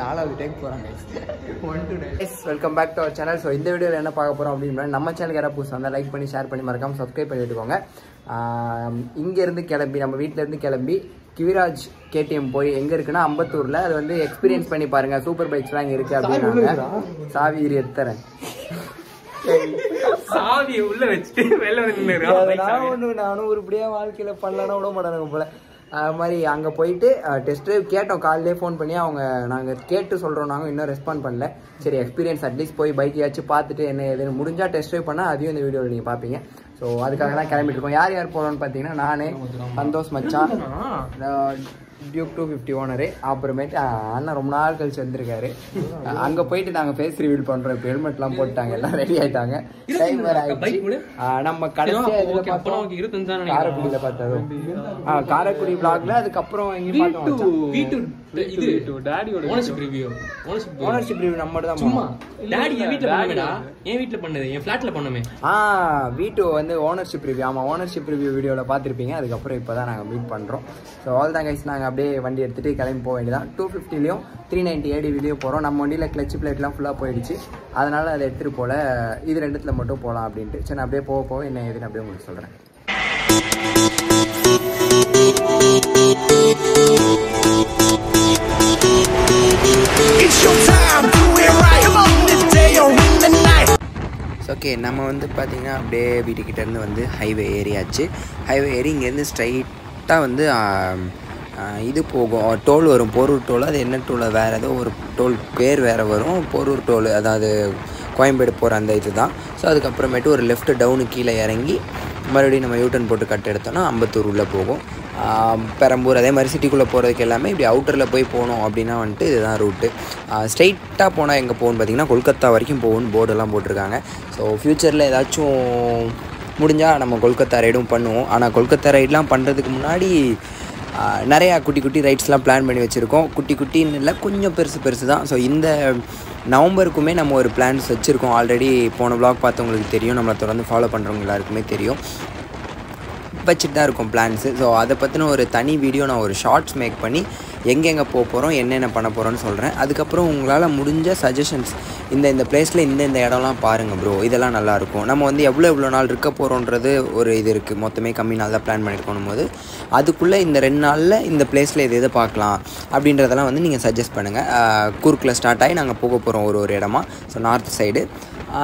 4வது டைம் போகிறாங்க. 1 to 9. Welcome back to our channel. So இந்த வீடியோவில் என்ன பார்க்க போகிறோம் அப்படின்னா, நம்ம சேனலுக்கு யாராவது புதுசாக வந்தால் லைக் பண்ணி ஷேர் பண்ணி மறக்காமல் சப்ஸ்கிரைப் பண்ணி விட்டுக்கோங்க. இங்கேருந்து கிளம்பி நம்ம வீட்டிலேருந்து கிளம்பி கிவிராஜ் KTM போய் எங்கே இருக்குன்னா அம்பத்தூரில். அது வந்து எக்ஸ்பீரியன்ஸ் பண்ணி பாருங்கள், சூப்பர் பைக்ஸ்லாம் இங்கே இருக்குது அப்படின்னாங்க. சாவி எடுத்துறேன், சாவி உள்ள வச்சுட்டு வெளில நானும் உருப்படியாக வாழ்க்கையில் பண்ணலன்னா விட மாட்டாங்க போல. அது மாதிரி அங்கே போயிட்டு டெஸ்ட் ட்ரைவ் கேட்டோம். காலையிலே ஃபோன் பண்ணி நாங்கள் கேட்டு சொல்கிறோம், நாங்கள் இன்னும் ரெஸ்பாண்ட் பண்ணல. சரி எக்ஸ்பீரியன்ஸ் அட்லீஸ்ட் போய் பைக்கையாச்சும் பார்த்துட்டு என்ன எதுன்னு முடிஞ்சால் டெஸ்ட் ட்ரைவ் பண்ணால் அதையும் இந்த வீடியோவில் நீங்கள் பார்ப்பீங்க. ஸோ அதுக்காக தான் கிளம்பிட்டு இருக்கோம். யார் யார் போகிறோன்னு பார்த்தீங்கன்னா, நானே, சந்தோஷ் மச்சான், டியூக் 250 ஓனரு, அப்புறமேட்டு அண்ணன் ரொம்ப நாள் கழிச்சு வந்திருக்காரு. அங்கே போயிட்டு நாங்கள் ஃபேஸ் ரிவீல் பண்ணுறோம். இப்போ ஹெல்மெட்லாம் போட்டாங்க, எல்லாம் ரெடி ஆகிட்டாங்க. டைம் வேறு ஆகிடுச்சு. நம்ம கடைசியாக இதில் பார்த்தோம், காரைக்குடியில் பார்த்ததும் காரைக்குடி பிளாக்ல. அதுக்கப்புறம் எங்கேயும் பார்த்தோம் ஓனர்ஷிப் ரிவ்யூ நம்ம தான் என் வீட்டுல பண்ணது, என் ஃபிளாட்ல பண்ணமே. வீட்டு வந்து ஓனர்ஷிப் ரிவ்யூ. ஆமாம், ஓனர்ஷிப் ரிவ்யூ வீடியோவில் பார்த்துருப்பீங்க. அதுக்கப்புறம் இப்போ தான் நாங்கள் மீட் பண்ணுறோம். ஸோ ஆல் தான் கைஸ், நாங்கள் அப்படியே வண்டி எடுத்துகிட்டு கிளம்பி போக வேண்டியதான். 250லையும் 390 ADVலையும் போகிறோம். நம்ம வண்டியில் கிளச் பிளேட்லாம் ஃபுல்லாக போயிடுச்சு, அதனால் அதை எடுத்துகிட்டு போகல. இது ரெண்டுத்தில் மட்டும் போகலாம் அப்படின்ட்டு. சரி, நான் அப்படியே போக என்ன ஏதுன்னு அப்படியே உங்களுக்கு சொல்கிறேன். ஓகே, நம்ம வந்து பார்த்திங்கன்னா அப்படியே வீட்டுக்கிட்டேருந்து வந்து ஹைவே ஏரியாச்சு. ஹைவே ஏறி இங்கேருந்து ஸ்ட்ரைட்டாக வந்து இது போகும், டோல் வரும், போரூர் டோல். அது என்ன டோல், வேறு ஏதோ ஒரு டோல் பேர் வேறு வரும், போரூர் டோல். அதாவது கோயம்பேடு போகிற அந்த இது தான். ஸோ அதுக்கப்புறமேட்டு ஒரு லெஃப்ட் டவுனு கீழே இறங்கி மறுபடியும் நம்ம யூட்டன் போட்டு கட் எடுத்தோன்னா அம்பத்தூர் உள்ளே போகும். பெரம்பூர் அதே மாதிரி சிட்டிக்குள்ளே போகிறதுக்கு எல்லாமே இப்படி அவுட்டரில் போய் போகணும் அப்படின்னா வந்துட்டு இதுதான் ரூட்டு. ஸ்ட்ரெயிட்டாக போனால் எங்கே போகணுன்னு பார்த்திங்கன்னா கொல்கத்தா வரைக்கும் போகணுன்னு போர்டெல்லாம் போட்டிருக்காங்க. ஸோ ஃப்யூச்சரில் ஏதாச்சும் முடிஞ்சால் நம்ம கொல்கத்தா ரைடும் பண்ணுவோம். ஆனால் கொல்கத்தா ரைடெலாம் பண்ணுறதுக்கு முன்னாடி நிறையா குட்டி குட்டி ரைட்ஸ்லாம் பிளான் பண்ணி வச்சுருக்கோம். குட்டி குட்டின்னு இல்லை, கொஞ்சம் பெருசு தான். ஸோ இந்த நவம்பருக்குமே நம்ம ஒரு பிளான்ஸ் வச்சுருக்கோம். ஆல்ரெடி போன வ்ளாக் பார்த்தவங்களுக்கு தெரியும், நம்மளை தொடர்ந்து ஃபாலோ பண்ணுறவங்க எல்லாருக்குமே தெரியும், வச்சுட்டு தான் இருக்கும் பிளான்ஸு. ஸோ அதை பற்றின ஒரு தனி வீடியோ நான் ஒரு ஷார்ட்ஸ் மேக் பண்ணி எங்கெங்கே போக போகிறோம், என்னென்ன பண்ண போகிறோன்னு சொல்கிறேன். அதுக்கப்புறம் உங்களால் முடிஞ்ச சஜஷன்ஸ், இந்த பிளேஸில் இந்த இடம்லாம் பாருங்கள் ப்ரோ, இதெல்லாம் நல்லாயிருக்கும். நம்ம வந்து எவ்வளோ நாள் இருக்க போகிறோன்றது ஒரு இது இருக்குது. மொத்தமே கம்மி நாள் தான் பிளான் பண்ணியிருக்கணும் போது, அதுக்குள்ளே இந்த 2 நாளில் இந்த பிளேஸில் எது பார்க்கலாம் அப்படின்றதெல்லாம் வந்து நீங்கள் சஜஸ்ட் பண்ணுங்கள். கூர்க்கில் ஸ்டார்ட் ஆகி நாங்கள் போக போகிறோம் ஒரு இடமா. So north side.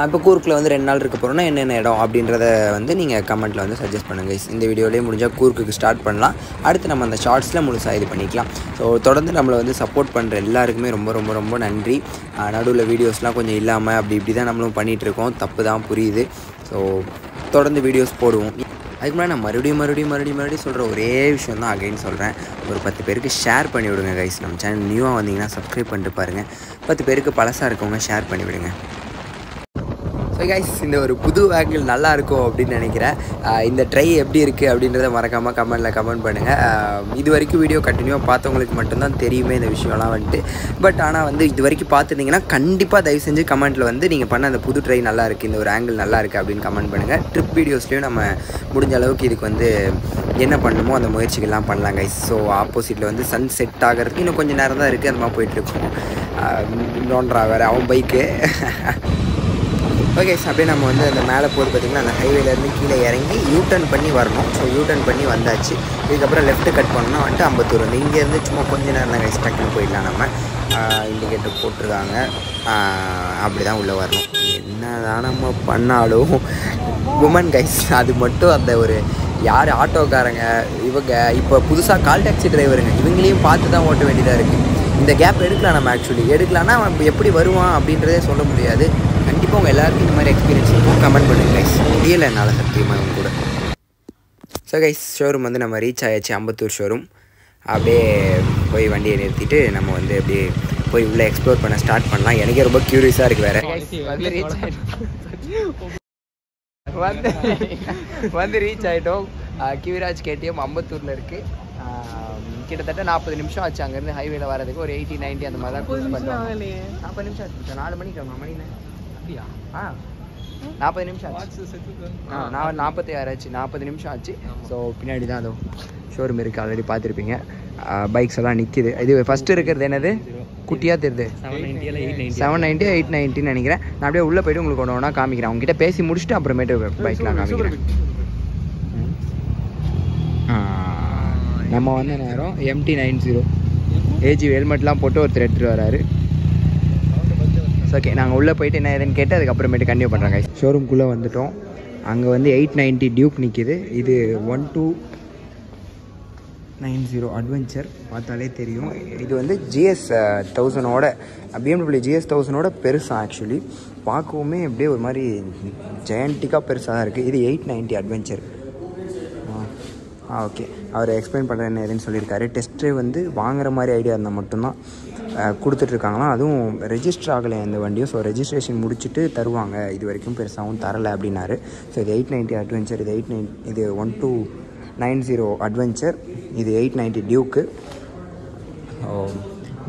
இப்போ கூர்க்கில் வந்து 2 நாள் இருக்க போகிறோன்னா என்னென்ன இடம் அப்படின்றத வந்து நீங்கள் கமெண்ட்டில் வந்து சஜஸ்ட் பண்ணுங்கள். இந்த வீடியோலேயே முடிஞ்சால் கூர்க்குக்கு ஸ்டார்ட் பண்ணலாம். அடுத்து நம்ம அந்த ஷார்ட்ஸில் முழுசாக இது பண்ணிக்கலாம். ஸோ தொடர்ந்து நம்மளை வந்து சப்போர்ட் பண்ணுற எல்லாருக்குமே ரொம்ப ரொம்ப ரொம்ப நன்றி. நடுவில் வீடியோஸ்லாம் கொஞ்சம் இல்லாமல் இப்படி தான் நம்மளும் பண்ணிகிட்ருக்கோம். தப்பு தான், புரியுது. ஸோ தொடர்ந்து வீடியோஸ் போடுவோம். அதுக்கு முன்னாடி நான் மறுபடியும் சொல்கிற ஒரே விஷயம் தான் அகைன் சொல்கிறேன். ஒரு 10 பேருக்கு ஷேர் பண்ணி விடுங்க கைஸ். நம்ம சேனல் நியூவாக வந்தீங்கன்னா சப்ஸ்கிரைப் பண்ணிட்டு பாருங்கள். 10 பேருக்கு பழசாக இருக்கவங்க ஷேர் பண்ணி விடுங்க. ஸோ கைஸ், இந்த ஒரு புது ஆங்கிள் நல்லா இருக்கும் அப்படின்னு நினைக்கிறேன். இந்த ட்ரை எப்படி இருக்குது அப்படின்றத மறக்காமல் கமெண்ட் பண்ணுங்கள். இது வரைக்கும் வீடியோ கண்டினியூவாக பார்த்தவங்களுக்கு மட்டும்தான் தெரியுமே இந்த விஷயம்லாம் வந்துட்டு. பட் ஆனால் வந்து இது வரைக்கும் பார்த்துருந்தீங்கன்னா கண்டிப்பாக தயவு செஞ்சு கமெண்ட்டில் வந்து நீங்கள் பண்ண அந்த புது ட்ரை நல்லா இருக்குது, இந்த ஒரு ஆங்கிள் நல்லா இருக்குது அப்படின்னு கமெண்ட் பண்ணுங்கள். ட்ரிப் வீடியோஸ்லேயும் நம்ம முடிஞ்ச அளவுக்கு இதுக்கு வந்து என்ன பண்ணணுமோ அந்த முயற்சிகள்லாம் பண்ணலாம் கைஸ். ஸோ ஆப்போசிட்டில் வந்து சன் செட் ஆகிறதுக்கு இன்னும் கொஞ்சம் நேரம் தான் இருக்குது. அந்த மாதிரி போயிட்டுருக்கோம். நோன்றா வேறு அவன் பைக்கு. ஓகே, அப்படியே நம்ம வந்து அந்த மேலே போது பார்த்திங்கன்னா அந்த ஹைவேலேருந்து கீழே இறங்கி யூட்டர்ன் பண்ணி வரணும். ஸோ யூட்டர்ன் பண்ணி வந்தாச்சு. இதுக்கப்புறம் லெஃப்ட்டு கட் பண்ணோன்னா வந்துட்டு அம்பத்தூர் வந்து இங்கேருந்து சும்மா கொஞ்சம் நேரம் தான் கைஸ், டக்குன்னு போயிடலாம். நம்ம இண்டிகேட்டர் போட்டிருக்காங்க, அப்படி தான் உள்ளே வரணும். என்ன தான் நம்ம பண்ணாலும் உமன் கைஸ், அது மட்டும் அந்த ஒரு யார் ஆட்டோக்காரங்க இவங்க இப்போ புதுசாக கால் டாக்ஸி டிரைவருங்க, இவங்களையும் பார்த்து தான் ஓட்ட வேண்டியதாக இருக்குது. இந்த கேப் எடுக்கலாம். நம்ம ஆக்சுவலி எடுக்கலாம்னா எப்படி வருவான் அப்படின்றதே சொல்ல முடியாது. கண்டிப்பாக உங்கள் எல்லாருக்கும் இந்த மாதிரி எக்ஸ்பீரியன்ஸ் இருக்கும். கமெண்ட் பண்ணுங்கள் கைஸ். முடியலை என்னால் சத்தியமாக இவங்க கூட. ஸோ கைஸ், ஷோரூம் வந்து நம்ம ரீச் ஆயாச்சு, அம்பத்தூர் ஷோரூம். அப்படியே போய் வண்டியை நிறுத்திட்டு நம்ம வந்து அப்படியே போய் உள்ளே எக்ஸ்ப்ளோர் பண்ண ஸ்டார்ட் பண்ணலாம். எனக்கே ரொம்ப க்யூரியஸாக இருக்குது. வேறு வந்து ரீச் ஆகிட்டோம். கிவிராஜ் KTM அம்பத்தூரில் இருக்குது. கிட்டத்தட்ட 40 நிமிஷம் ஆச்சு அங்கேருந்து ஹைவேல வரதுக்கு. ஒரு 80-90 அந்த மாதிரி தான் க்ரூஸ் பண்ணுறோம். 40 நிமிஷம் ஆச்சு. 4 மணிக்கு மணிண்ணே. அப்படியா? 40 நிமிஷம் ஆச்சு. 46 ஆச்சு. 40 நிமிஷம் ஆச்சு. ஸோ பின்னாடி தான் அதுவும் ஷோரூம் இருக்குது, ஆல்ரெடி பார்த்துருப்பீங்க. பைக்ஸ் எல்லாம் நிற்கிது. இது ஃபஸ்ட்டு இருக்கிறது என்னது குட்டியாக தெரியுது 790 890 நினைக்கிறேன். நான் அப்படியே உள்ளே போய்ட்டு உங்களுக்கு ஒன்று ஒன்றா காமிக்கிறேன். அவங்ககிட்ட பேசி முடிச்சுட்டு அப்புறமேட்டு பைக்லாம் காமிக்கிறேன். நம்ம வந்த நேரம் MT90 ஏஜி ஹெல்மெட்லாம் போட்டு ஒருத்தர் எடுத்துகிட்டு வராரு. ஓகே, நாங்கள் உள்ளே போயிட்டு என்ன ஏதுன்னு கேட்டு அதுக்கப்புறமேட்டு கண்டினியூ பண்ணுறாங்க. ஷோரூம்குள்ளே வந்துவிட்டோம். அங்கே வந்து 890 டியூக் நிற்கிது. இது 1290 அட்வென்ச்சர். பார்த்தாலே தெரியும். இது வந்து GS 1000ஓட BMW GS 1000ஓட பெருசாக ஆக்சுவலி பார்க்கவுமே அப்படியே ஒரு மாதிரி ஜெயண்டிக்காக பெருசாக தான் இருக்குது. இது 890 அட்வென்ச்சர். ஓகே, அவர் எக்ஸ்பிளைன் பண்ணுற என்ன ஏதுன்னு சொல்லியிருக்காரு. டெஸ்ட்டு வந்து வாங்குற மாதிரி ஐடியா இருந்தால் மட்டும்தான் கொடுத்துட்ருக்காங்களாம். அதுவும் ரெஜிஸ்டர் ஆகலை இந்த வண்டியும். ஸோ ரெஜிஸ்ட்ரேஷன் முடிச்சுட்டு தருவாங்க. இது வரைக்கும் பெருசாகவும் தரலை அப்படின்னாரு. ஸோ இது 890 அட்வென்ச்சர், இது 1290 அட்வென்ச்சர், இது 890 டியூக்கு.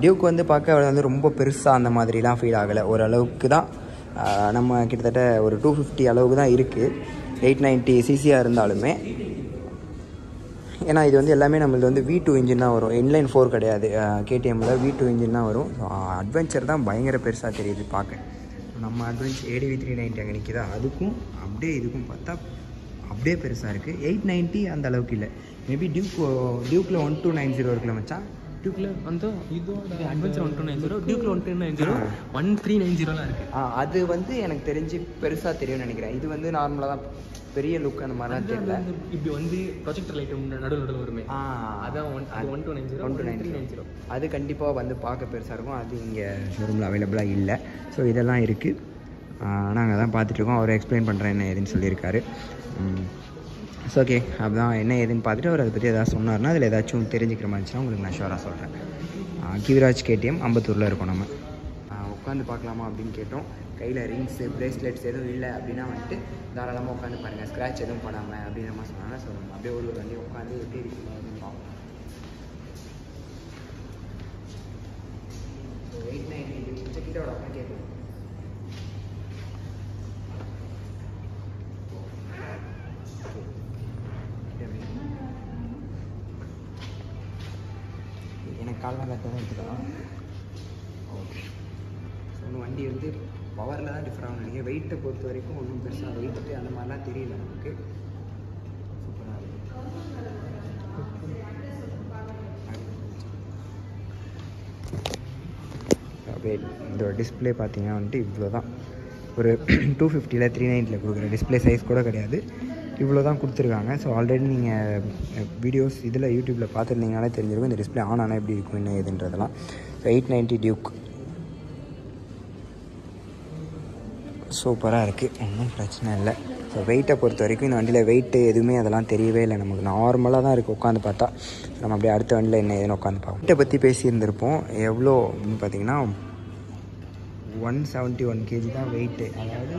டியூக் வந்து பார்க்க வந்து ரொம்ப பெருசாக அந்த மாதிரிலாம் ஃபீல் ஆகலை. ஓரளவுக்கு தான். நம்ம கிட்டத்தட்ட ஒரு 250 அளவுக்கு தான் இருக்குது 890 சிசியாக இருந்தாலுமே. ஏன்னா இது வந்து எல்லாமே நம்மளது வந்து V2 இன்ஜின் தான் வரும், இன்லைன் 4 கிடையாது. KTMல V2 இன்ஜின் தான் வரும். அட்வென்ச்சர் தான் பயங்கர பெருசாக தெரியுது பார்க்க. நம்ம அட்வென்ச்சர் ADV 390 அங்கே நிற்கிதா, அதுக்கும் அப்படியே இதுக்கும் பார்த்தா அப்படியே பெருசாக இருக்குது. 890 அந்த அளவுக்கு இல்லை. மேபி டியூக்கில் 1290 இருக்குல்ல மச்சான். டியூக்கில் வந்து இதோட அட்வென்ச்சர் 1290, டியூக்கில் 1290, 1390லாம் இருக்குது. அது வந்து எனக்கு தெரிஞ்சு பெருசாக தெரியும்னு நினைக்கிறேன். இது வந்து நார்மலாக தான் பெரிய லுக் அந்த மாதிரிலாம் தெரியல. இப்படி வந்து ப்ரொஜெக்டர் லைட் நடுவில் வருமே, அதான் 1290. அது கண்டிப்பாக வந்து பார்க்க பெருசாக இருக்கும். அது இங்கே ஷோரூமில் அவைலபிளாக இல்லை. ஸோ இதெல்லாம் இருக்குது. நாங்கள் தான் பார்த்துட்ருக்கோம். அவர் எக்ஸ்பிளைன் பண்ணுறேன் என்ன ஏதுன்னு சொல்லியிருக்காரு. ஸோ ஓகே, அதுதான் என்ன ஏதுன்னு பார்த்துட்டு அவர் அதை பற்றி எதாவது சொன்னார்னா அதில் ஏதாச்சும் தெரிஞ்சுக்கிற மாதிரி இருந்துச்சுன்னா உங்களுக்கு நான் ஷோராக சொல்கிறேன். கிவிராஜ் KTM அம்பத்தூரில் இருக்கோம். நம்ம உட்காந்து பார்க்கலாமா அப்படின்னு கேட்டோம். கையில் ரிங்ஸு ப்ரேஸ்லெட்ஸ் எதுவும் இல்லை அப்படின்னா வந்துட்டு தாராளமாக உட்காந்து பாருங்கள், ஸ்க்ராட்ச் எதுவும் பண்ணாமல் அப்படின்ற மாதிரி சொன்னாங்க. ஸோ அப்படியே ஒரு வண்டி உட்காந்து எப்படி இருக்குன்னு அப்படின்னு பார்ப்போம். ஸோ 890 கிட்ட ஒரு அப்புறம் கேட்கணும். எனக்கு காலெலாம் கற்று தான் எடுத்துக்கலாம். ஓகே, ஸோ ஒன்று வண்டி வந்து பவரில் தான் டிஃபர் ஆகும் நினைக்கிறேன். வெயிட்டை பொறுத்த வரைக்கும் ஒன்றும் பெருசாக வெயிட்டு அந்த மாதிரிலாம் தெரியல நமக்கு. சூப்பராக இருக்குது. அப்படியே இதோட டிஸ்பிளே பார்த்தீங்கன்னா வந்துட்டு இவ்வளோ தான். ஒரு 250ல் 390ல் கொடுக்குற டிஸ்பிளே சைஸ் கூட கிடையாது, இவ்வளோ தான் கொடுத்துருக்காங்க. ஸோ ஆல்ரெடி நீங்கள் வீடியோஸ் இதில் யூடியூப்பில் பார்த்துருந்தீங்கனாலே தெரிஞ்சிருக்கும் இந்த டிஸ்பிளே ஆன் ஆனால் எப்படி இருக்கும் என்ன ஏதுன்றதெல்லாம். ஸோ 890 டியூக் சூப்பராக இருக்குது, ஒன்றும் பிரச்சனை இல்லை. ஸோ வெயிட்டை பொறுத்த வரைக்கும் இந்த வண்டியில் வெயிட்டு எதுவுமே அதெல்லாம் தெரியவே இல்லை நமக்கு. நார்மலாக தான் இருக்குது உட்காந்து பார்த்தா. நம்ம அப்படியே அடுத்த வண்டியில் என்ன ஏதுன்னு உட்காந்து பார்ப்போம். வெயிட்டை பற்றி பேசியிருந்திருப்போம். எவ்வளோ அப்படின்னு பார்த்தீங்கன்னா 171 kg தான் வெயிட்டு. அதாவது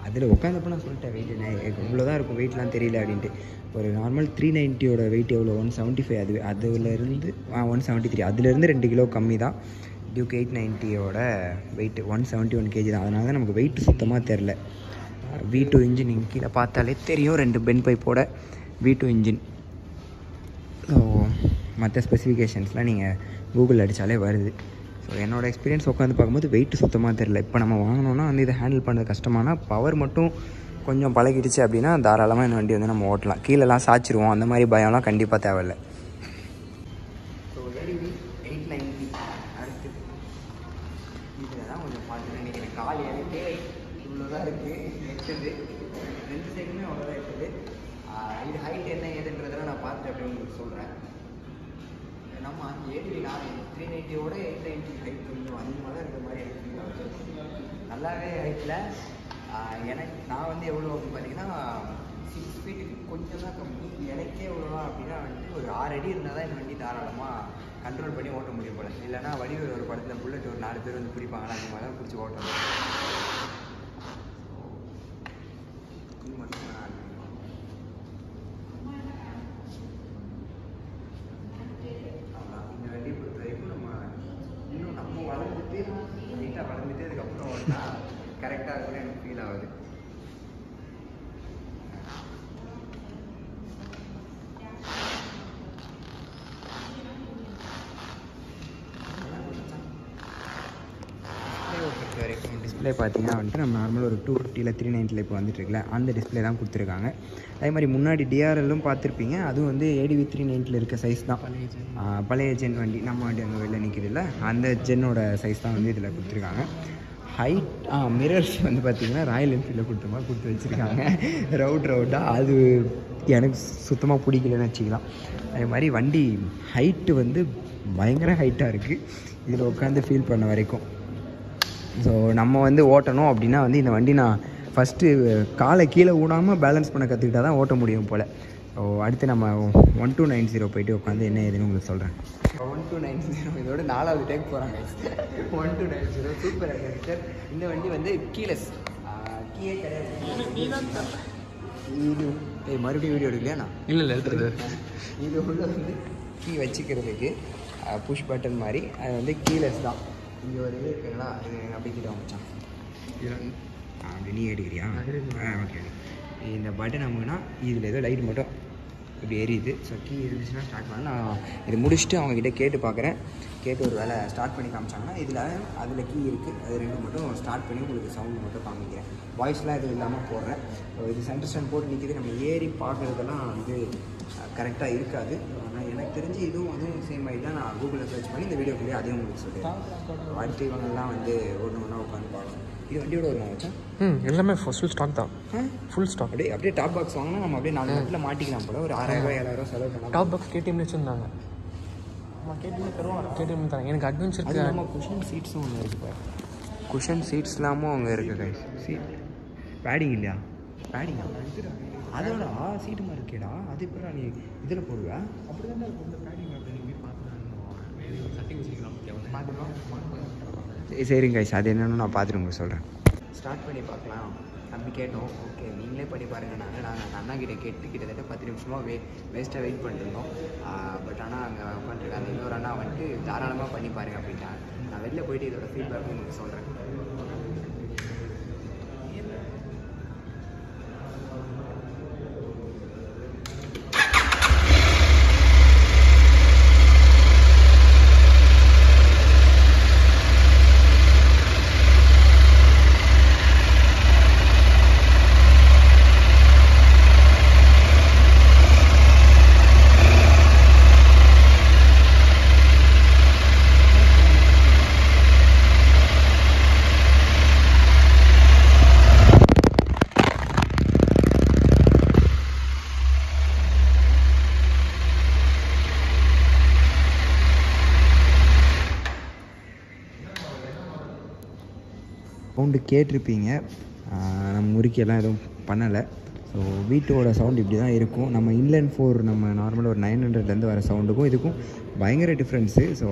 அதில் உட்காந்தப்போ நான் சொல்லிட்டேன் வெயிட் என்ன இவ்வளோ தான் இருக்கும், வெயிட்லாம் தெரியல அப்படின்ட்டு. ஒரு நார்மல் 390யோட வெயிட் எவ்வளோ 175, அதுலேருந்து 173, அதுலேருந்து 2 கிலோ கம்மி தான் டியூக் 890யோட வெயிட்டு. 171 kg தான். அதனால தான் நமக்கு வெயிட் சுத்தமாக தெரில. V2 இன்ஜின் நீங்கள் கீழே பார்த்தாலே தெரியும், 2 பென் பைப்போட V2 இன்ஜின். ஸோ மற்ற ஸ்பெசிஃபிகேஷன்ஸ்லாம் நீங்கள் கூகுள் அடித்தாலே வருது. ஸோ என்னோடய எக்ஸ்பீரியன்ஸ் உட்காந்து பார்க்கும்போது வெயிட்டு சுத்தமாக தெரில. இப்போ நம்ம வாங்கினோன்னா வந்து இதை ஹேண்டில் பண்ணுறது கஷ்டமானா பவர் மட்டும் கொஞ்சம் பழகிடுச்சு அப்படின்னா தாராளமாக இந்த வண்டி வந்து நம்ம ஓட்டலாம். கீழெல்லாம் சாய்ச்சிருவோம், அந்த மாதிரி பயம்லாம் கண்டிப்பாக தேவையில்லை. ஸோ ADV 890 அடுத்து இதில் தான் கொஞ்சம் பார்த்து நினைக்கிறேன். கால் எனக்கு இவ்வளோதான் இருக்குது, எட்டுது 2 சைடுமே அவ்வளோதான் எட்டுது. இது ஹைட் என்ன ஏதுன்றதெல்லாம் நான் பார்த்துட்டு அப்படியே உங்களுக்கு சொல்கிறேன். நம்ம ADV 390யோட 890 ஹைட் கொஞ்சம் அதிகமாக தான் இருக்கிற மாதிரி எனக்கு ஃபீல் ஆகுது. நல்லாவே ஹைட்டில் எனக்கு நான் வந்து எவ்வளோ அப்படின்னு பார்த்தீங்கன்னா 6 ஃபீட்டுக்கு கொஞ்சம் தான் கம்மி. எனக்கே எவ்வளோவா அப்படின்னா வந்துட்டு ஒரு 6 அடி இருந்தால் தான் இந்த வண்டி தாராளமாக கண்ட்ரோல் பண்ணி ஓட்ட முடியும் போல. இல்லைனா வடிவேல் ஒரு படத்தில் புல்லட் ஒரு 4 பேர் வந்து பிடிப்பாங்களா, அந்த மாதிரி தான் பிடிச்சி ஓட்டணும். இது மட்டும் இந்த வண்டியை பொறுத்த வரைக்கும் நம்ம இன்னும் நம்ம வளர்ந்துட்டு நீட்டாக வளர்ந்துட்டு அதுக்கப்புறம் ஓட்டினா கரெக்டாக இருக்குன்னு எனக்கு ஃபீல் ஆகுது. டிஸ்பிளே பார்த்தீங்கன்னா வந்துட்டு நம்ம நார்மலாக ஒரு 250 390 இப்போ வந்துட்டுருக்குல அந்த டிஸ்பிளே தான் கொடுத்துருக்காங்க. அதே மாதிரி முன்னாடி டிஆர்எல்லும் பார்த்துருப்பீங்க, அதுவும் வந்து ADV 390 இருக்க சைஸ் தான். பழைய ஜென் வண்டி நம்ம வண்டி அங்கே வெளில நிற்கிதுல்ல அந்த ஜென்னோட சைஸ் தான் வந்து இதில் கொடுத்துருக்காங்க. ஹைட் மிரர்ஸ் வந்து பார்த்திங்கன்னா ராயல் என்ஃபீல்டில் கொடுத்த மாதிரி கொடுத்து வச்சுருக்காங்க, ரவுட்டாக. அது எனக்கு சுத்தமாக பிடிக்கலன்னு வச்சுக்கலாம். அதே மாதிரி வண்டி ஹைட்டு வந்து பயங்கர ஹைட்டாக இருக்குது இதில் உட்காந்து ஃபீல் பண்ண வரைக்கும். ஸோ நம்ம வந்து ஓட்டணும் அப்படின்னா வந்து இந்த வண்டி நான் ஃபஸ்ட்டு காலை கீழே ஊடாமல் பேலன்ஸ் பண்ண கற்றுக்கிட்டா தான் ஓட்ட முடியும் போல். ஸோ அடுத்து நம்ம 1290 போய்ட்டு உட்காந்து என்ன ஏதுன்னு உங்களுக்கு சொல்கிறேன். 1290 இதோட 4வது டேக் போகிறாங்க. 1290 சூப்பர் அட்வென்ச்சர். இந்த வண்டி வந்து கீலெஸ், கீயே கிடையாது. இது மறுபடியும் வீடியோ எடுக்கலையாண்ணா? இல்லை எடுத்துருது. இது உள்ள வந்து கீ வச்சுக்கிறதுக்கு புஷ் பட்டன் மாதிரி, அது வந்து கீலெஸ் தான். இங்கே ஒரு இது இருக்குங்களா, இது அப்படி கிட்ட வச்சான் அப்படி நீ எடுக்கிறியா? ஓகே. இந்த பட்டன் அமுக்குனா இதில் ஏதோ லைட் மட்டும் இப்படி எரியுது. ஸோ கீ இருந்துச்சுன்னா ஸ்டார்ட் பண்ணலாம். நான் இது முடிச்சுட்டு அவங்ககிட்ட கேட்டு பார்க்குறேன். கேட்டு ஒரு வேலை ஸ்டார்ட் பண்ணி காமிச்சாங்கன்னா அதில் கீ இருக்குது, அது 2 மட்டும் ஸ்டார்ட் பண்ணி உங்களுக்கு சவுண்டு மட்டும் காமிக்கிறேன். வாய்ஸ்லாம் எதுவும் இல்லாமல் போடுறேன். ஸோ இது சென்டர் ஸ்டாண்ட் போட்டு நிற்கிது. நம்ம ஏறி பார்க்குறதெல்லாம் வந்து கரெக்டாக இருக்காது. ஆனால் எனக்கு தெரிஞ்சு அதுவும் சேம் ஆகி தான் நான் கூகுளில் சர்ச் பண்ணி இந்த வீடியோக்குள்ளேயே அதையும் உங்களுக்கு சொல்லிடுறேன். அடுத்து இவங்கெல்லாம் வந்து ஒன்று உட்காந்து பார்க்கலாம். இது வண்டியோட வருமா வச்சா? எல்லாமே ஃபுல் ஸ்டாக் தான். Full stock. அப்படியே டாப் பாக்ஸ் வாங்கினா நம்ம அப்படியே 4 நாட்டில் மாட்டிக்கலாம் போல. ஒரு 6000 7,000 செலவு பண்ணலாம். டாப் பாக்ஸ் KTM வச்சுருந்தாங்க. KTM தருவாங்க. KTM தராங்க. எனக்கு அட்வென்ச்சருக்கு நம்ம குஷன் சீட்ஸும் ஒன்று இருக்குது பாரு. குஷன் சீட்ஸ்லாமும் அங்கே இருக்குது கைஸ். சீட் பேடிங் இல்லையா? பேடிங்கா அதோட சீட்டு மாதிரி இருக்கேடா. அது இப்போ நீ இதில் போடுவேன் அப்படி தான் இருக்கும். இந்த பேடிங் அப்படி நீங்கள் பார்த்துக்கலாம். சட்டிங் வச்சுக்கலாம். சரிங்க கைஸ், அது என்னென்னு நான் பார்த்துட்டு உங்களுக்கு சொல்கிறேன். ஸ்டார்ட் பண்ணி பார்க்கலாம் அப்படி கேட்டோம். ஓகே நீங்களே பண்ணி பாருங்கள். நாங்கள் அண்ணா கிட்டே கிட்டத்தட்ட 10 நிமிஷமாக வேஸ்ட்டாக வெயிட் பண்ணிருந்தோம். பட் ஆனால் அங்கே உட்காந்துருக்காங்க. இன்னொரு அண்ணா வந்துட்டு தாராளமாக பண்ணி பாருங்கள் அப்படின்ட்டாங்க. நான் வெளில போயிட்டு இதோட ஃபீட்பேக் உங்களுக்கு சொல்கிறேன். சவுண்டு கேட்டிருப்பீங்க. நம்ம முறுக்கியெல்லாம் எதுவும் பண்ணலை. ஸோ வீட்டோட சவுண்டு இப்படி தான் இருக்கும். நம்ம இன்லைன் 4 நம்ம நார்மலாக ஒரு 900லேருந்து வர சவுண்டுக்கும் இதுக்கும் பயங்கர டிஃப்ரென்ஸு. ஸோ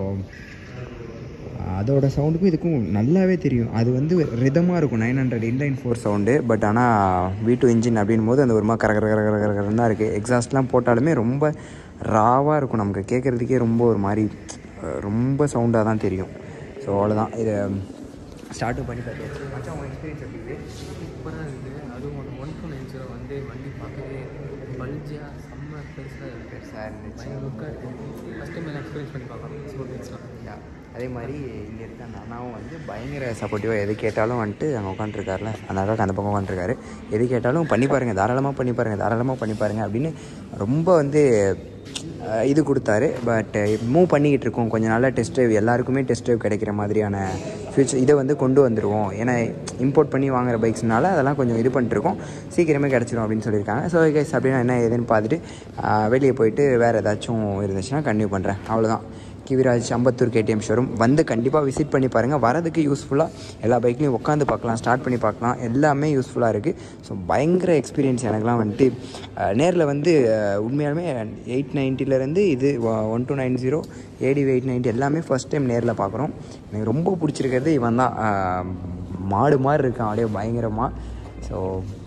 அதோட சவுண்டுக்கும் இதுக்கும் நல்லாவே தெரியும். அது வந்து ரிதமாக இருக்கும் 900 இன்லைன் 4 சவுண்டு. பட் ஆனால் V2 இன்ஜின் அப்படின் போது அந்த ஒரு மாதிரி கரகரன்னு தான் இருக்குது. எக்ஸாஸ்ட்லாம் போட்டாலுமே ரொம்ப ராவாக இருக்கும். நமக்கு கேட்குறதுக்கே ரொம்ப ஒரு மாதிரி ரொம்ப சவுண்டாக தான் தெரியும். ஸோ அவ்வளோதான். இதை ஸ்டார்ட்டும் பண்ணி பார்த்தாச்சு. மச்சான் உங்கள் எக்ஸ்பீரியன்ஸ் எப்படி இருக்குது? சூப்பராக இருக்குது. அதுவும் 1290 வந்து வண்டி பார்க்கவே பல்ஜியாக செம்ம பெருசாக இருந்துச்சு. பயங்கர லுக்காக இருக்குது. ஃபஸ்ட் டைம் எல்லாம் எக்ஸ்பீரியன்ஸ் பண்ணி பார்க்கலாம். யா அதே மாதிரி இங்கே இருக்க அந்த அண்ணாவும் வந்து பயங்கர சப்போர்ட்டிவாக எது கேட்டாலும் வந்துட்டு அங்கே உட்காந்துருக்காருல அந்த அக்காவுக்கு அந்த பக்கம் உட்காந்துருக்காரு. எது கேட்டாலும் பண்ணி பாருங்கள், தாராளமாக பண்ணி பாருங்கள் அப்படின்னு ரொம்ப வந்து இது கொடுத்தாரு. பட் மூவ் பண்ணிக்கிட்டு இருக்கோம். கொஞ்சம் நாளாக டெஸ்ட் ட்ரைவ் எல்லாருக்குமே டெஸ்ட் ட்ரைவ் கிடைக்கிற மாதிரியான ஃபியூச்சர் இதை வந்து கொண்டு வந்துடுவோம். ஏன்னா இம்போர்ட் பண்ணி வாங்குகிற பைக்ஸ்னால அதெல்லாம் கொஞ்சம் இது பண்ணிட்டுருக்கோம். சீக்கிரமே கிடச்சிரும் அப்படின்னு சொல்லியிருக்காங்க. ஸோ கைஸ் அப்படின்னா என்ன ஏதுன்னு பார்த்துட்டு வெளியே போயிட்டு வேறு ஏதாச்சும் இருந்துச்சுன்னா கன்டினியூ பண்ணுறேன். அவ்வளோதான். கிவிராஜ் அம்பத்தூர் KTM ஷோரூம் வந்து கண்டிப்பாக விசிட் பண்ணி பாருங்கள். வரதுக்கு யூஸ்ஃபுல்லாக எல்லா பைக்லையும் உட்காந்து பார்க்கலாம், ஸ்டார்ட் பண்ணி பார்க்கலாம், எல்லாமே யூஸ்ஃபுல்லாக இருக்குது. ஸோ பயங்கர எக்ஸ்பீரியன்ஸ் எனக்குலாம் வந்துட்டு நேரில் வந்து உண்மையாலுமே 890லேருந்து இது 1290 ADV 890 எல்லாமே ஃபஸ்ட் டைம் நேரில் பார்க்குறோம். எனக்கு ரொம்ப பிடிச்சிருக்கிறது இவன் தான். மாடு மாதிரி இருக்கான் அப்படியே பயங்கரமாக. ஸோ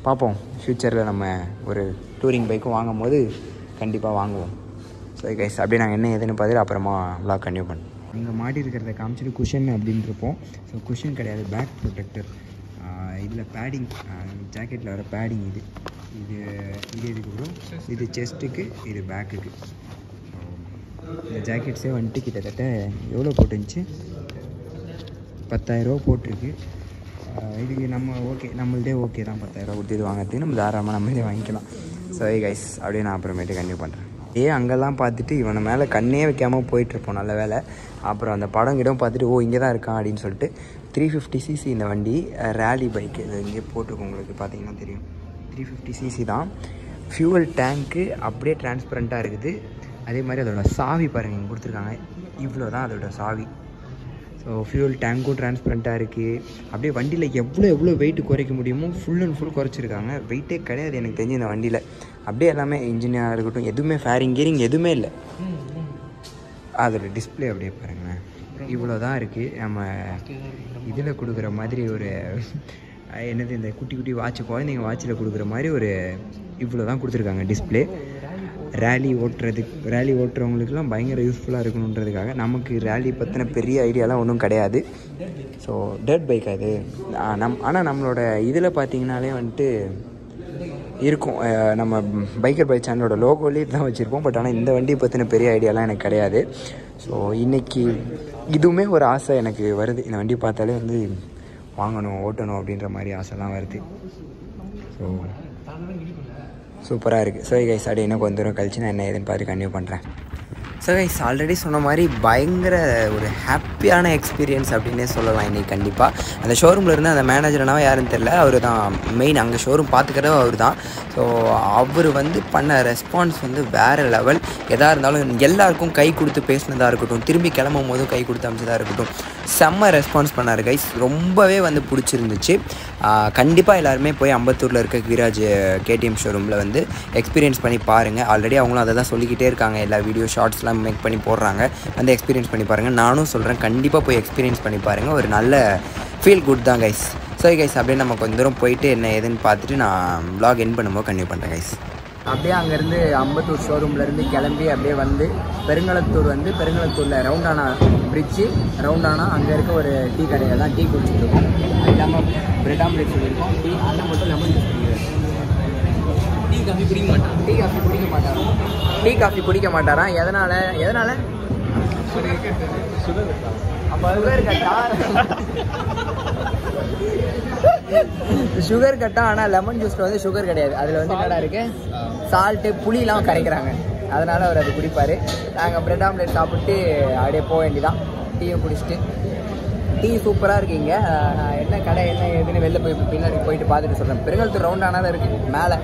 பார்ப்போம் ஃப்யூச்சரில் நம்ம ஒரு டூரிங் பைக்கும் வாங்கும் போது கண்டிப்பாக வாங்குவோம். ஸோ கைஸ் அப்படியே நாங்கள் என்ன ஏதுன்னு பார்த்துட்டு அப்புறமா விளாக் கன்டினியூ பண்ணுவோம். இங்கே மாட்டி இருக்கிறத காமிச்சிட்டு குஷன் அப்படின்னு இருப்போம். ஸோ குஷன் கிடையாது, பேக் ப்ரொடெக்டர். இதில் பேடிங், ஜாக்கெட்டில் வர பேடிங் இது எதுக்கு வரும்? இது செஸ்ட்டுக்கு, இது பேக்குக்கு. இந்த ஜாக்கெட்ஸே வந்துட்டு கிட்டத்தட்ட எவ்வளோ போட்டுருந்துச்சு? 10,000 ரூபா போட்டிருக்கு. இதுக்கு நம்ம ஓகே நம்மள்தே ஓகே தான் 10,000 கொடுத்து இது வாங்கிறதுக்கு நம்ம தாராளமாக நம்மளே வாங்கிக்கலாம். ஸோ கைஸ் அப்படியே நான் அப்புறமேட்டு கண்டினியூ பண்ணுறேன். அங்கெல்லாம் பார்த்துட்டு இவனை மேலே கண்ணே வைக்காமல் போயிட்டுருப்போம். நல்ல வேலை. அப்புறம் அந்த படம் கிடம் பார்த்துட்டு இங்கே தான் இருக்கான் அப்படின்னு சொல்லிட்டு 350cc இந்த வண்டி ரேலி பைக்கு. இது இங்கே போட்டிருக்கோம், உங்களுக்கு பார்த்தீங்கன்னா தெரியும். 350cc தான். ஃபியூவல் டேங்க்கு அப்படியே டிரான்ஸ்பரண்ட்டாக இருக்குது. அதே மாதிரி அதோட சாவி பாருங்கள் இங்கே கொடுத்துருக்காங்க. இவ்வளோ தான் அதோட சாவி. ஸோ ஃபியூவல் டேங்க்கும் டிரான்ஸ்பரண்ட்டாக இருக்குது. அப்படியே வண்டியில் எவ்வளோ வெயிட் குறைக்க முடியுமோ ஃபுல் அண்ட் ஃபுல் குறைச்சிருக்காங்க. வெயிட்டே கிடையாது எனக்கு தெரிஞ்சு இந்த வண்டியில். அப்படியே எல்லாமே இன்ஜினியராக இருக்கட்டும், எதுவுமே ஃபேரிங் கியரிங் எதுவுமே இல்லை. அதோட டிஸ்பிளே அப்படியே பாருங்களேன், இவ்வளோ தான் இருக்குது. நம்ம இதில் கொடுக்குற மாதிரி ஒரு என்னது இந்த குட்டி குட்டி வாட்ச், குழந்தைங்க வாட்சில் கொடுக்குற மாதிரி ஒரு இவ்வளோ தான் கொடுத்துருக்காங்க டிஸ்பிளே. ரேலி ஓட்டுறவங்களுக்குலாம் பயங்கர யூஸ்ஃபுல்லாக இருக்கணுன்றதுக்காக. நமக்கு ரேலி பற்றின பெரிய ஐடியாலாம் ஒன்றும் கிடையாது. ஸோ டர்ட் பைக் அது ஆனால் நம்மளோட இதில் பார்த்தீங்கன்னாலே வந்துட்டு இருக்கும், நம்ம பைக்கர் பைக் சேனலோட லோகோலேயே தான் வச்சுருப்போம். பட் ஆனால் இந்த வண்டியை பற்றின பெரிய ஐடியாலாம் எனக்கு கிடையாது. ஸோ இன்றைக்கி இதுவுமே ஒரு ஆசை எனக்கு வருது. இந்த வண்டி பார்த்தாலே வந்து வாங்கணும், ஓட்டணும் அப்படின்ற மாதிரி ஆசைலாம் வருது. ஸோ சூப்பராக இருக்குது. ஸோ கைஸ் அப்படியே இன்னும் கொஞ்சம் தூரம் கழிச்சு நான் என்ன ஏதுன்னு பார்த்து கன்டினியூ பண்ணுறேன். ஸோ கைஸ் ஆல்ரெடி சொன்ன மாதிரி பயங்கர ஒரு ஹாப்பியான எக்ஸ்பீரியன்ஸ் அப்படின்னே சொல்லலாம் இன்றைக்கி. கண்டிப்பாக அந்த ஷோரூமில் இருந்து அந்த மேனேஜர்னாவே யாருன்னு தெரில, அவர் தான் மெயின் அங்கே ஷோரூம் பார்த்துக்கிறதும் அவர் தான். ஸோ அவர் வந்து பண்ண ரெஸ்பான்ஸ் வந்து வேறு லெவல். எதாக இருந்தாலும் எல்லாருக்கும் கை கொடுத்து பேசினதாக இருக்கட்டும், திரும்பி கிளம்பும் போதும் கை கொடுத்து அமைச்சதாக இருக்கட்டும், செம்ம ரெஸ்பான்ஸ் பண்ணார் கைஸ். ரொம்பவே வந்து பிடிச்சிருந்துச்சு. கண்டிப்பாக எல்லாருமே போய் அம்பத்தூரில் இருக்க விராஜ் KTM ஷோரூமில் வந்து எக்ஸ்பீரியன்ஸ் பண்ணி பாருங்கள். ஆல்ரெடி அவங்களும் அதை தான் சொல்லிக்கிட்டே இருக்காங்க. எல்லா வீடியோ ஷார்ட்ஸ்லாம் மேக் பண்ணி போடுறாங்க, வந்து எக்ஸ்பீரியன்ஸ் பண்ணி பாருங்கள். நானும் சொல்கிறேன், கண்டிப்பாக போய் எக்ஸ்பீரியன்ஸ் பண்ணி பாருங்கள். ஒரு நல்ல ஃபீல் குட் தான் கைஸ். ஸோ கைஸ் அப்படியே நம்ம கொஞ்சம் தூரம் போயிட்டு என்ன ஏதுன்னு பார்த்துட்டு நான் vlog எண்ட் பண்ணும்போது கண்டினியூ பண்ணுறேன் கைஸ். அப்படியே அங்கேருந்து அம்பத்தூர் ஷோரூம்லேருந்து கிளம்பி அப்படியே வந்து பெருங்களத்தூரில் ரவுண்டானா பிரிட்ஜு, ரவுண்டானா அங்கே இருக்க ஒரு டீ கடையில் தான் டீ குடிச்சிட்டு இருக்கோம். அது இல்லாமல் பிரெட் ஆம்லேட் சொல்லியிருக்கோம். டீ அண்ணன் மட்டும் லெமன் ஜூஸ் குடிக்கிறார். டீ காஃபி குடிக்க மாட்டாராம். எதனால் சுகர் கட்டா. ஆனால் லெமன் ஜூஸில் வந்து சுகர் கிடையாது. அதில் வந்து என்னடா இருக்குது, சால்ட்டு புளிலாம் கரைக்கிறாங்க. அதனால் அவர் அது குடிப்பார். நாங்கள் பிரெட் ஆம்லேட் சாப்பிட்டு அப்படியே போக வேண்டியதான். டீயும் குடிச்சிட்டு. டீ சூப்பராக இருக்கீங்க. நான் என்ன கடை என்ன ஏதுன்னு வெளில பின்னாடி போயிட்டு பார்த்துட்டு சொல்கிறேன். பெருங்கல்தூர் ரவுண்டானா தான் இருக்குது மேலே.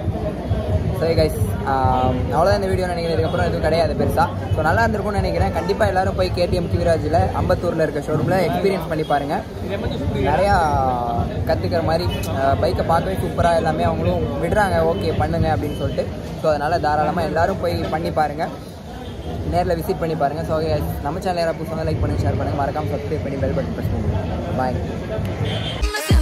சரி கைஸ் அவ்வளோதான் இந்த வீடியோ நினைக்கிறேன். இதுக்கப்புறம் எதுவும் கிடையாது பெருசாக. ஸோ நல்லா இருந்திருக்கும்னு நினைக்கிறேன். கண்டிப்பாக எல்லோரும் போய் KTM கிவிராஜில் அம்பத்தூரில் இருக்க ஷோரூமில் எக்ஸ்பீரியன்ஸ் பண்ணி பாருங்கள். நிறையா கற்றுக்கிற மாதிரி பைக்கை பார்க்கவே சூப்பராக எல்லாமே அவங்களும் விடுறாங்க, ஓகே பண்ணுங்க அப்படின்னு சொல்லிட்டு. ஸோ அதனால் தாராளமாக எல்லோரும் போய் பண்ணி பாருங்கள், நேரில் விசிட் பண்ணி பாருங்கள். ஸோ நம்ம சேனல் யாராவது புதுசாக லைக் பண்ணுங்கள், ஷேர் பண்ணுங்கள், மறக்காமல் சப்ஸ்கிரைப் பண்ணி பெல் பட்டன் ப்ரெஸ் பண்ணுங்கள். பாய்.